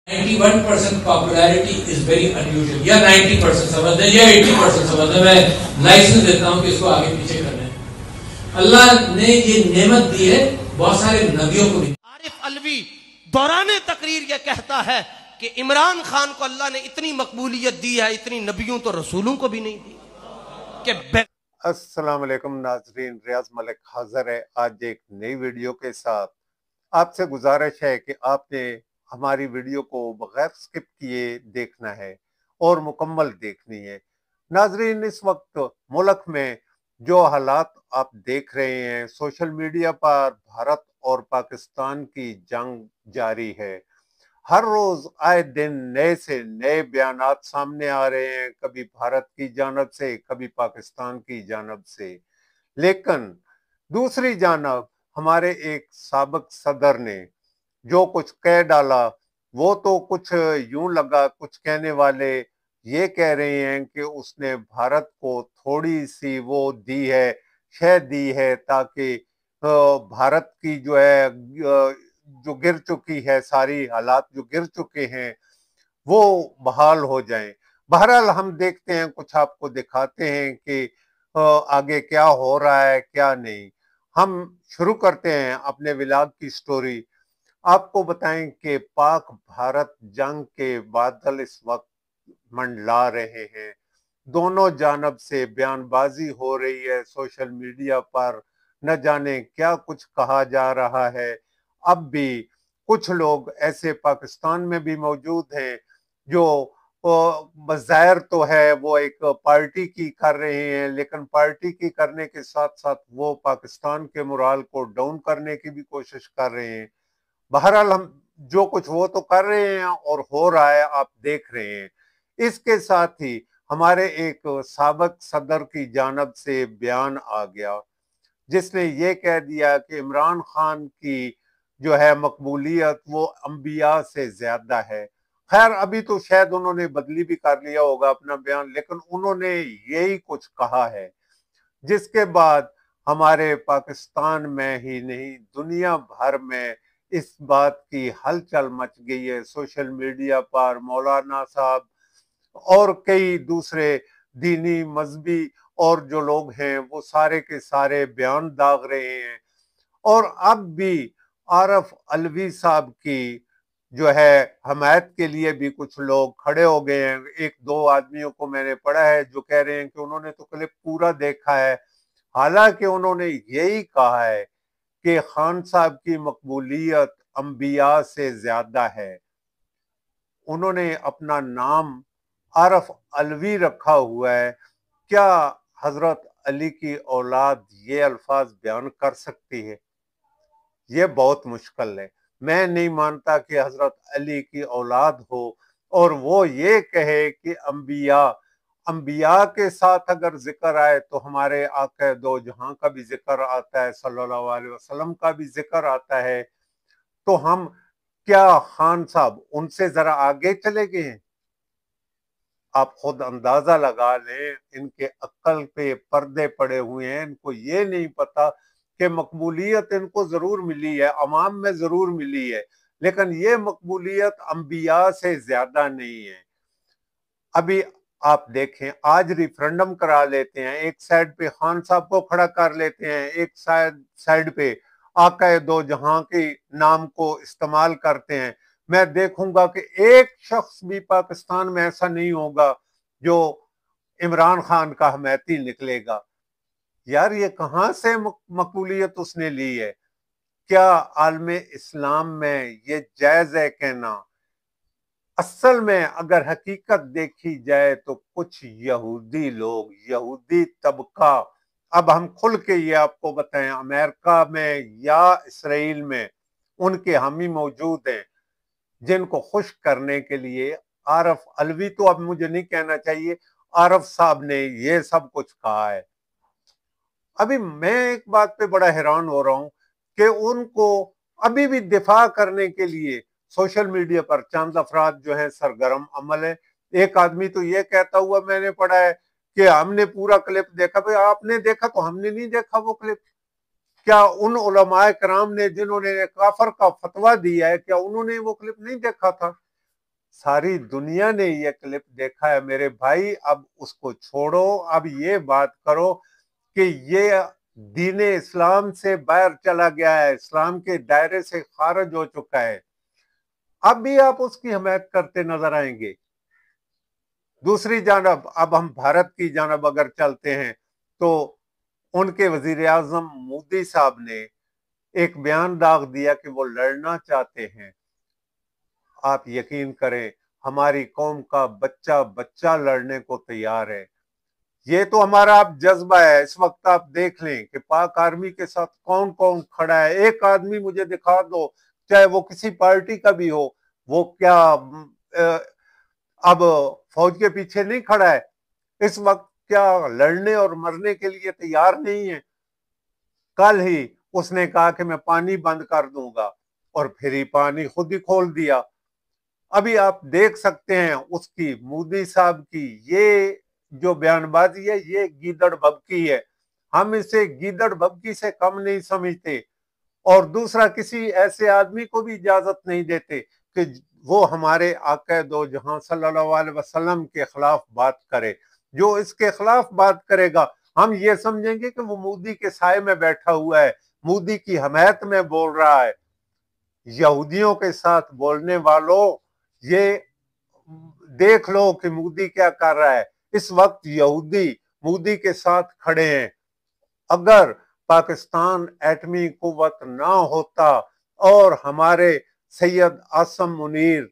91% popularity is very unusual, या 90% समझ लें या 80% समझ लें, मैं लाइसेंस देता हूं कि इसको आगे पीछे करने हैं। अल्लाह ने ये नेमत दी है बहुत सारे नबियों को भी। आरिफ अलवी दौराने तकरीर ये कहता है कि इमरान खान को अल्लाह ने इतनी मकबूलियत दी है, इतनी नबियों तो रसूलों को भी नहीं दी कि अस्सलाम वालेकुम नाजरीन, रियाज मलिक हाजिर है आज एक नई वीडियो के साथ। आपसे गुजारिश है कि आपने हमारी वीडियो को बगैर स्किप किए देखना है और मुकम्मल देखनी है। नाजरीन, इस वक्त मुल्क में जो हालात आप देख रहे हैं, सोशल मीडिया पर भारत और पाकिस्तान की जंग जारी है। हर रोज आए दिन नए से नए बयानात सामने आ रहे हैं, कभी भारत की जानब से, कभी पाकिस्तान की जानब से। लेकिन दूसरी जानब हमारे एक साबिक सदर ने जो कुछ कह डाला, वो तो कुछ यूं लगा, कुछ कहने वाले ये कह रहे हैं कि उसने भारत को थोड़ी सी वो दी है, शह दी है, ताकि भारत की जो है जो गिर चुकी है, सारी हालात जो गिर चुके हैं वो बहाल हो जाएं। बहरहाल हम देखते हैं, कुछ आपको दिखाते हैं कि आगे क्या हो रहा है क्या नहीं। हम शुरू करते हैं अपने विलाग की स्टोरी। आपको बताएं कि पाक भारत जंग के बादल इस वक्त मंडला रहे हैं। दोनों जानब से बयानबाजी हो रही है, सोशल मीडिया पर न जाने क्या कुछ कहा जा रहा है। अब भी कुछ लोग ऐसे पाकिस्तान में भी मौजूद हैं जो बज़ाहिर तो है वो एक पार्टी की कर रहे हैं, लेकिन पार्टी की करने के साथ साथ वो पाकिस्तान के मोराल को डाउन करने की भी कोशिश कर रहे हैं। बहरहाल हम जो कुछ वो तो कर रहे हैं और हो रहा है, आप देख रहे हैं। इसके साथ ही हमारे एक साबिक सदर की जानब से बयान आ गया जिसने ये कह दिया कि इमरान खान की जो है मकबूलियत वो अंबिया से ज्यादा है। खैर, अभी तो शायद उन्होंने बदली भी कर लिया होगा अपना बयान, लेकिन उन्होंने यही कुछ कहा है, जिसके बाद हमारे पाकिस्तान में ही नहीं दुनिया भर में इस बात की हलचल मच गई है। सोशल मीडिया पर मौलाना साहब और कई दूसरे दीनी मजहबी और जो लोग हैं वो सारे के सारे बयान दाग रहे हैं। और अब भी आरिफ अलवी साहब की जो है हमायत के लिए भी कुछ लोग खड़े हो गए हैं। एक दो आदमियों को मैंने पढ़ा है जो कह रहे हैं कि उन्होंने तो क्लिप पूरा देखा है, हालांकि उन्होंने यही कहा है कि खान साहब की मकबूलियत अंबिया से ज्यादा है। उन्होंने अपना नाम आरिफ अलवी रखा हुआ है। क्या हजरत अली की औलाद ये अल्फाज बयान कर सकती है? ये बहुत मुश्किल है। मैं नहीं मानता कि हजरत अली की औलाद हो और वो ये कहे कि अंबिया अंबिया के साथ अगर जिक्र आए तो हमारे आका दो जहां का भी जिक्र आता है, सल्लल्लाहु अलैहि वसल्लम का भी जिक्र आता है, तो हम क्या खान साहब उनसे जरा आगे चले गए हैं? आप खुद अंदाजा लगा लें, इनके अक्ल पे पर्दे पड़े हुए हैं। इनको ये नहीं पता कि मकबूलियत इनको जरूर मिली है, अवाम में जरूर मिली है, लेकिन ये मकबूलियत अंबिया से ज्यादा नहीं है। अभी आप देखें, आज रिफरेंडम करा लेते हैं, एक साइड पे खान साहब को खड़ा कर लेते हैं, एक साइड पे आका दो जहां के नाम को इस्तेमाल करते हैं। मैं देखूंगा कि एक शख्स भी पाकिस्तान में ऐसा नहीं होगा जो इमरान खान का हमायती निकलेगा। यार, ये कहां से मकबूलियत उसने ली है? क्या आलमे इस्लाम में ये जायज है कहना? असल में अगर हकीकत देखी जाए तो कुछ यहूदी लोग, यहूदी तबका, अब हम खुल के ये आपको बताएं, अमेरिका में या इसराइल में उनके हामी मौजूद हैं जिनको खुश करने के लिए आरिफ अलवी, तो अब मुझे नहीं कहना चाहिए, आरिफ साहब ने ये सब कुछ कहा है। अभी मैं एक बात पे बड़ा हैरान हो रहा हूं कि उनको अभी भी दिफा करने के लिए सोशल मीडिया पर चंद अफराद जो है सरगर्म अमल है। एक आदमी तो ये कहता हुआ मैंने पढ़ा है कि हमने पूरा क्लिप देखा। भाई, आपने देखा तो हमने नहीं देखा वो क्लिप? क्या उन उलमाए कराम ने जिन्होंने काफर का फतवा दिया है, क्या उन्होंने वो क्लिप नहीं देखा था? सारी दुनिया ने ये क्लिप देखा है मेरे भाई। अब उसको छोड़ो, अब ये बात करो कि ये दीन इस्लाम से बाहर चला गया है, इस्लाम के दायरे से खारिज हो चुका है। अब भी आप उसकी हमायत करते नजर आएंगे। दूसरी जानब अब हम भारत की जानब अगर चलते हैं तो उनके वजीर आजम मोदी साहब ने एक बयान दाग दिया कि वो लड़ना चाहते हैं। आप यकीन करें, हमारी कौम का बच्चा बच्चा लड़ने को तैयार है। ये तो हमारा अब जज्बा है। इस वक्त आप देख लें कि पाक आर्मी के साथ कौन कौन खड़ा है। एक आदमी मुझे दिखा दो, चाहे वो किसी पार्टी का भी हो, वो क्या अब फौज के पीछे नहीं खड़ा है? इस वक्त क्या लड़ने और मरने के लिए तैयार नहीं है? कल ही उसने कहा कि मैं पानी बंद कर दूंगा और फिर ही पानी खुद ही खोल दिया। अभी आप देख सकते हैं उसकी, मोदी साहब की ये जो बयानबाजी है, ये गीदड़ भभकी है। हम इसे गीदड़ भभकी से कम नहीं समझते। और दूसरा, किसी ऐसे आदमी को भी इजाजत नहीं देते कि वो हमारे आका दो जहां सल्लल्लाहु अलैहि वसल्लम के खिलाफ बात करे। जो इसके खिलाफ बात करेगा, हम ये समझेंगे कि वो मोदी के साए में बैठा हुआ है, मोदी की हमायत में बोल रहा है। यहूदियों के साथ बोलने वालों, ये देख लो कि मोदी क्या कर रहा है। इस वक्त यहूदी मोदी के साथ खड़े हैं। अगर पाकिस्तान एटमी कुव्वत ना होता और हमारे सैयद आसम मुनीर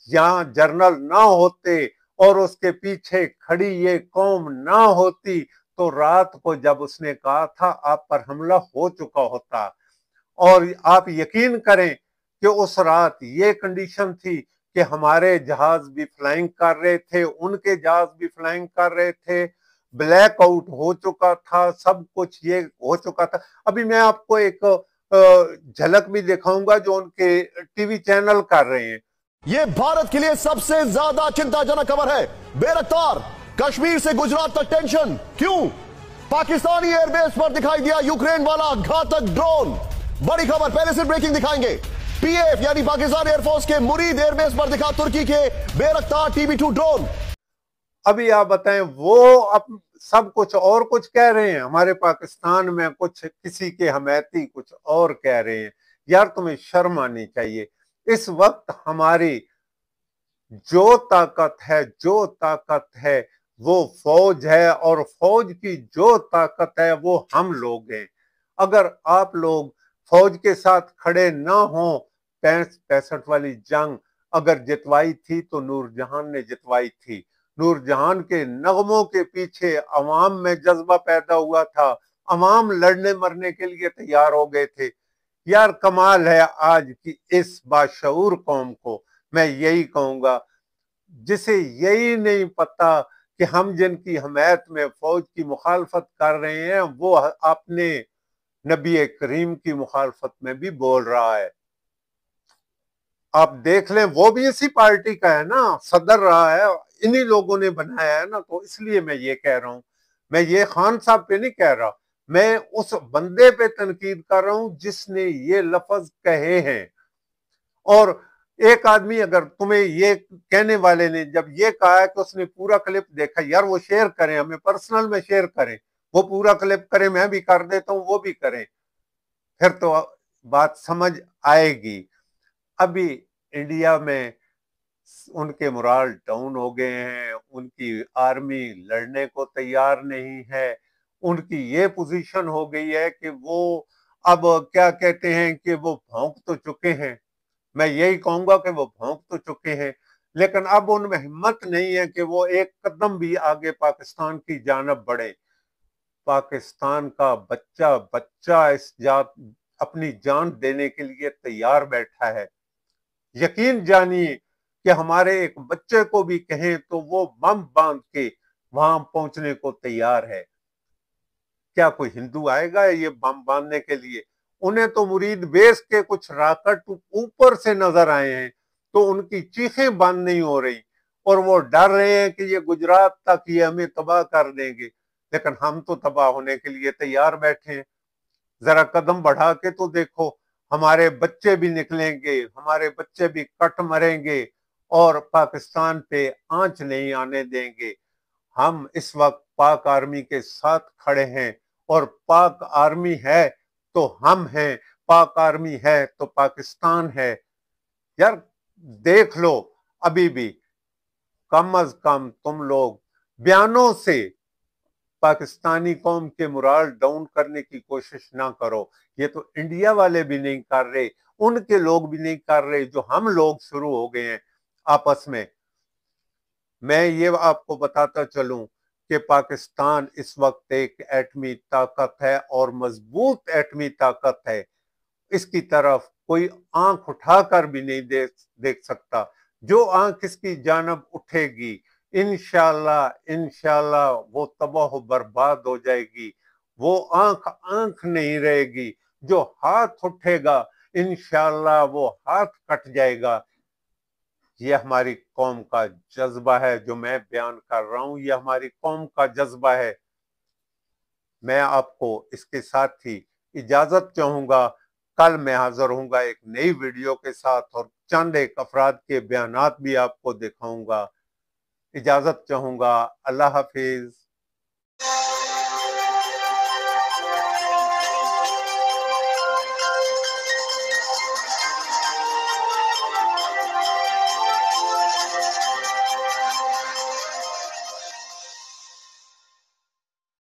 या जनरल ना होते और उसके पीछे खड़ी ये कौम ना होती, तो रात को जब उसने कहा था आप पर हमला हो चुका होता। और आप यकीन करें कि उस रात ये कंडीशन थी कि हमारे जहाज भी फ्लाइंग कर रहे थे, उनके जहाज भी फ्लाइंग कर रहे थे, ब्लैकआउट हो चुका था, सब कुछ ये हो चुका था। अभी मैं आपको एक झलक भी दिखाऊंगा जो उनके टीवी चैनल कर रहे हैं। ये भारत के लिए सबसे ज्यादा चिंताजनक खबर है। बेरफ्तार कश्मीर से गुजरात तक टेंशन क्यों? पाकिस्तानी एयरबेस पर दिखाई दिया यूक्रेन वाला घातक ड्रोन। बड़ी खबर, पहले से ब्रेकिंग दिखाएंगे। पीएफ यानी पाकिस्तान एयरफोर्स के मुरीद एयरबेस पर दिखा तुर्की के बेरफ्तार TB2 ड्रोन। अभी आप बताएं, वो अब सब कुछ और कुछ कह रहे हैं, हमारे पाकिस्तान में कुछ किसी के हमायती कुछ और कह रहे हैं। यार तुम्हें शर्म आनी चाहिए। इस वक्त हमारी जो ताकत है वो फौज है, और फौज की जो ताकत है वो हम लोग हैं। अगर आप लोग फौज के साथ खड़े ना हो, 65 वाली जंग अगर जितवाई थी तो नूरजहान ने जितवाई थी। नूरजहान के नगमों के पीछे अवाम में जज्बा पैदा हुआ था, अवाम लड़ने मरने के लिए तैयार हो गए थे। यार कमाल है आज की इस बाशऊर कौम को। मैं यही कहूंगा, जिसे यही नहीं पता कि हम जिनकी हमायत में फौज की मुखालफत कर रहे हैं, वो अपने नबी करीम की मुखालफत में भी बोल रहा है। आप देख लें, वो भी इसी पार्टी का है ना, सदर रहा है, इन्हीं लोगों ने बनाया है ना। तो इसलिए मैं ये कह रहा हूं, मैं ये खान साहब पे नहीं कह रहा, मैं उस बंदे पे तनकीद कर रहा हूं जिसने ये लफ्ज कहे हैं। और एक आदमी, अगर तुम्हें ये कहने वाले ने जब ये कहा है कि उसने पूरा क्लिप देखा, यार वो शेयर करें, हमें पर्सनल में शेयर करें, वो पूरा क्लिप करें, मैं भी कर देता हूं, वो भी करें, फिर तो बात समझ आएगी। अभी इंडिया में उनके मोराल डाउन हो गए हैं, उनकी आर्मी लड़ने को तैयार नहीं है। उनकी ये पोजीशन हो गई है कि वो अब क्या कहते हैं कि वो भौंक तो चुके हैं। मैं यही कहूंगा कि वो भौंक तो चुके हैं, लेकिन अब उनमें हिम्मत नहीं है कि वो एक कदम भी आगे पाकिस्तान की जानब बढ़े। पाकिस्तान का बच्चा बच्चा इस जात अपनी जान देने के लिए तैयार बैठा है। यकीन जानिए कि हमारे एक बच्चे को भी कहें तो वो बम बांध के वहां पहुंचने को तैयार है। क्या कोई हिंदू आएगा ये बम बांधने के लिए? उन्हें तो मुरीद बेस के कुछ रॉकेट ऊपर से नजर आए हैं, तो उनकी चीखें बंद नहीं हो रही और वो डर रहे हैं कि ये गुजरात तक ये हमें तबाह कर देंगे। लेकिन हम तो तबाह होने के लिए तैयार बैठे हैं। जरा कदम बढ़ा के तो देखो, हमारे बच्चे भी निकलेंगे, हमारे बच्चे भी कट मरेंगे और पाकिस्तान पे आंच नहीं आने देंगे। हम इस वक्त पाक आर्मी के साथ खड़े हैं और पाक आर्मी है तो हम हैं, पाक आर्मी है तो पाकिस्तान है। यार देख लो, अभी भी कम अज कम तुम लोग बयानों से पाकिस्तानी कौम के मुराल डाउन करने की कोशिश ना करो। ये तो इंडिया वाले भी नहीं कर रहे, उनके लोग भी नहीं कर रहे, जो हम लोग शुरू हो गए हैं आपस में। मैं ये आपको बताता चलूं कि पाकिस्तान इस वक्त एक एटमी ताकत है और मजबूत एटमी ताकत है। इसकी तरफ कोई आंख उठाकर भी नहीं देख सकता। जो आंख इसकी जानब उठेगी इंशाल्लाह इंशाल्लाह वो तबाह बर्बाद हो जाएगी। वो आंख आंख नहीं रहेगी। जो हाथ उठेगा इंशाल्लाह वो हाथ कट जाएगा। ये हमारी कौम का जज्बा है जो मैं बयान कर रहा हूं, ये हमारी कौम का जज्बा है। मैं आपको इसके साथ ही इजाजत चाहूंगा। कल मैं हाजिर होऊंगा एक नई वीडियो के साथ और चंद एक अफराद के बयानात भी आपको दिखाऊंगा। इजाजत चाहूंगा। अल्लाह हाफिज।